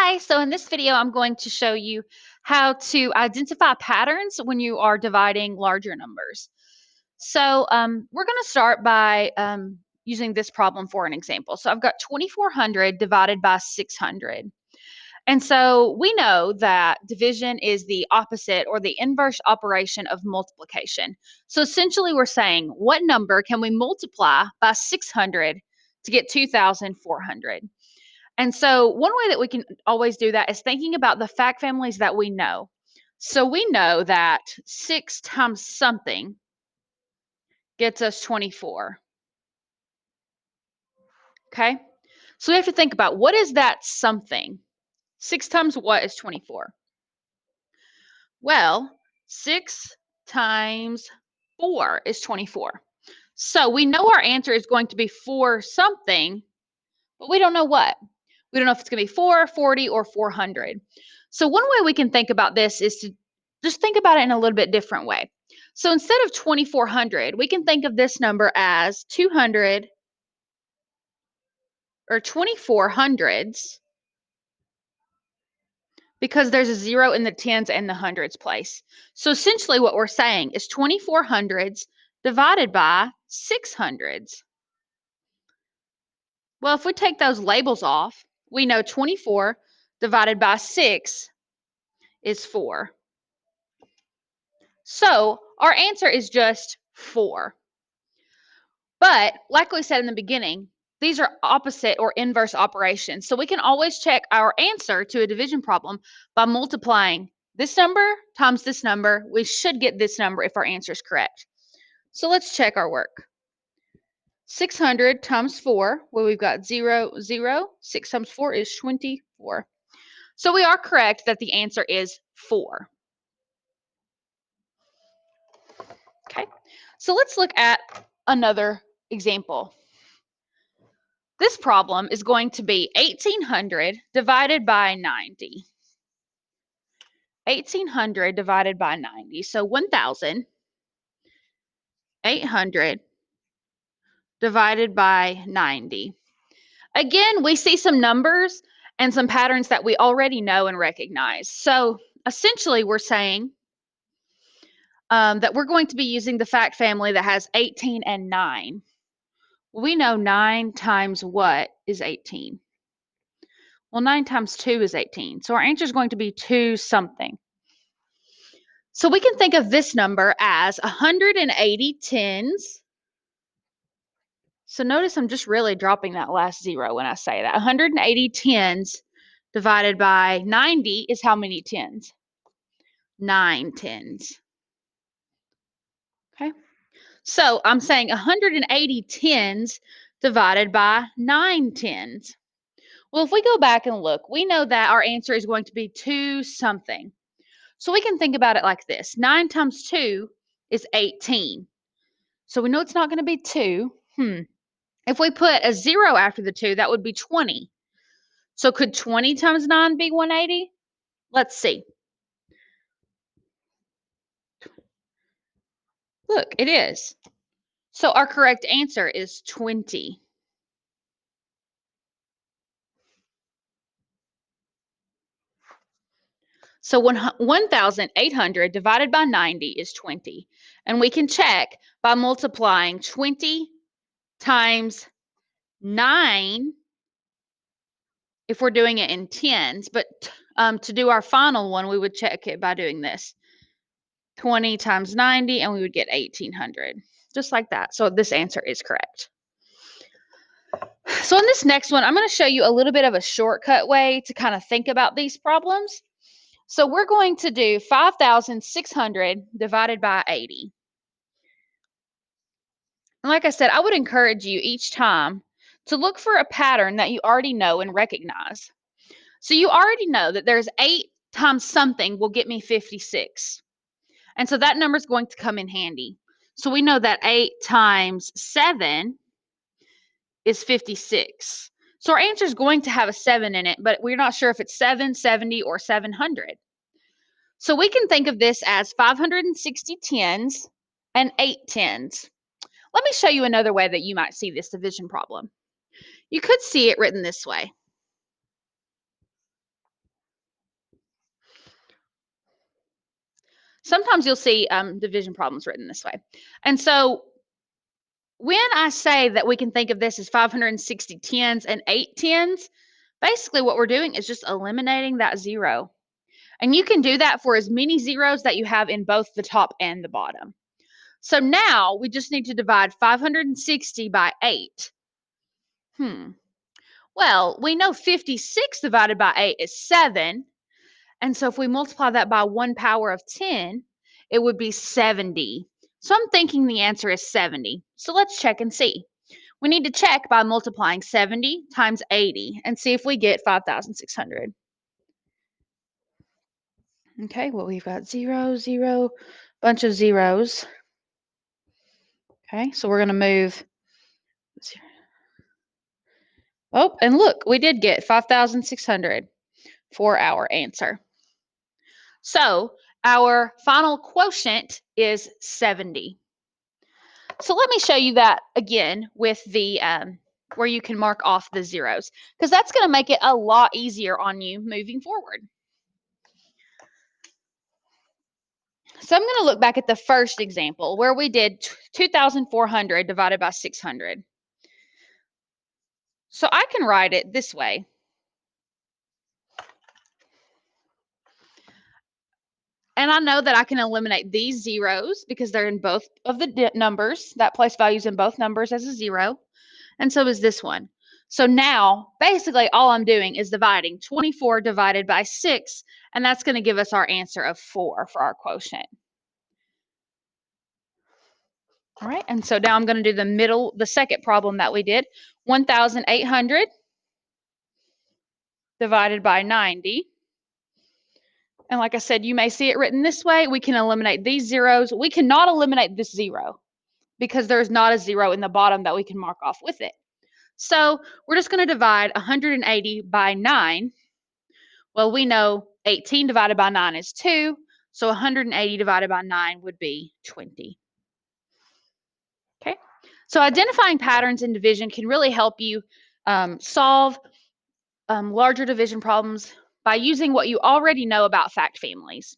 Hi, so in this video, I'm going to show you how to identify patterns when you are dividing larger numbers. So we're going to start by using this problem for an example. So I've got 2,400 divided by 600. And so we know that division is the opposite or the inverse operation of multiplication. So essentially we're saying what number can we multiply by 600 to get 2,400? And so one way that we can always do that is thinking about the fact families that we know. So we know that 6 times something gets us 24. Okay? So we have to think about what is that something? 6 times what is 24? Well, 6 times 4 is 24. So we know our answer is going to be 4 something, but we don't know what. We don't know if it's going to be 4, 40, or 400. So one way we can think about this is to just think about it in a little bit different way. So instead of 2,400, we can think of this number as 200 or 24 hundreds because there's a 0 in the tens and the hundreds place. So essentially what we're saying is 24 hundreds divided by 600s. Well, if we take those labels off, we know 24 divided by 6 is 4. So our answer is just 4. But like we said in the beginning, these are opposite or inverse operations. So we can always check our answer to a division problem by multiplying this number times this number. We should get this number if our answer is correct. So let's check our work. 600 times 4, well, we've got 0, 0. 6 times 4 is 24. So we are correct that the answer is 4. Okay, so let's look at another example. This problem is going to be 1,800 divided by 90. 1,800 divided by 90. So 1,800 divided by 90. Again, we see some numbers and some patterns that we already know and recognize. So essentially, we're saying that we're going to be using the fact family that has 18 and 9. We know 9 times what is 18? Well, 9 times 2 is 18. So our answer is going to be 2 something. So we can think of this number as 180 tens. So notice I'm just really dropping that last 0 when I say that. 180 tens divided by 90 is how many tens? 9 tens. Okay. So I'm saying 180 tens divided by 9 tens. Well, if we go back and look, we know that our answer is going to be 2 something. So we can think about it like this. 9 times 2 is 18. So we know it's not going to be 2. If we put a 0 after the 2, that would be 20. So could 20 times 9 be 180? Let's see. Look, it is. So our correct answer is 20. So 1,800 divided by 90 is 20. And we can check by multiplying 20 times 9 if we're doing it in tens. But to do our final one, we would check it by doing this. 20 times 90, and we would get 1,800. Just like that. So this answer is correct. So in this next one, I'm going to show you a little bit of a shortcut way to kind of think about these problems. So we're going to do 5,600 divided by 80. And like I said, I would encourage you each time to look for a pattern that you already know and recognize. So you already know that there's 8 times something will get me 56. And so that number is going to come in handy. So we know that 8 times 7 is 56. So our answer is going to have a 7 in it, but we're not sure if it's 7, 70, or 700. So we can think of this as 560 tens and 8 tens. Let me show you another way that you might see this division problem. You could see it written this way. Sometimes you'll see division problems written this way. And so when I say that we can think of this as 560 tens and 8 tens, basically what we're doing is just eliminating that 0. And you can do that for as many zeros that you have in both the top and the bottom. So now we just need to divide 560 by 8. Well, we know 56 divided by 8 is 7. And so if we multiply that by 1 power of 10, it would be 70. So I'm thinking the answer is 70. So let's check and see. We need to check by multiplying 70 times 80 and see if we get 5,600. Okay, well, we've got 0, 0, bunch of zeros. Okay, so we're going to move 0. Oh, and look, we did get 5,600 for our answer. So our final quotient is 70. So let me show you that again with the where you can mark off the zeros, because that's going to make it a lot easier on you moving forward. So I'm going to look back at the first example where we did 2,400 divided by 600. So I can write it this way. And I know that I can eliminate these zeros because they're in both of the numbers. That place values in both numbers as a 0. And so is this one. So now, basically, all I'm doing is dividing 24 divided by 6, and that's going to give us our answer of 4 for our quotient. All right, and so now I'm going to do the second problem that we did. 1,800 divided by 90. And like I said, you may see it written this way. We can eliminate these zeros. We cannot eliminate this 0 because there's not a 0 in the bottom that we can mark off with it. So we're just going to divide 180 by 9. Well, we know 18 divided by 9 is 2, so 180 divided by 9 would be 20. Okay, so identifying patterns in division can really help you solve larger division problems by using what you already know about fact families.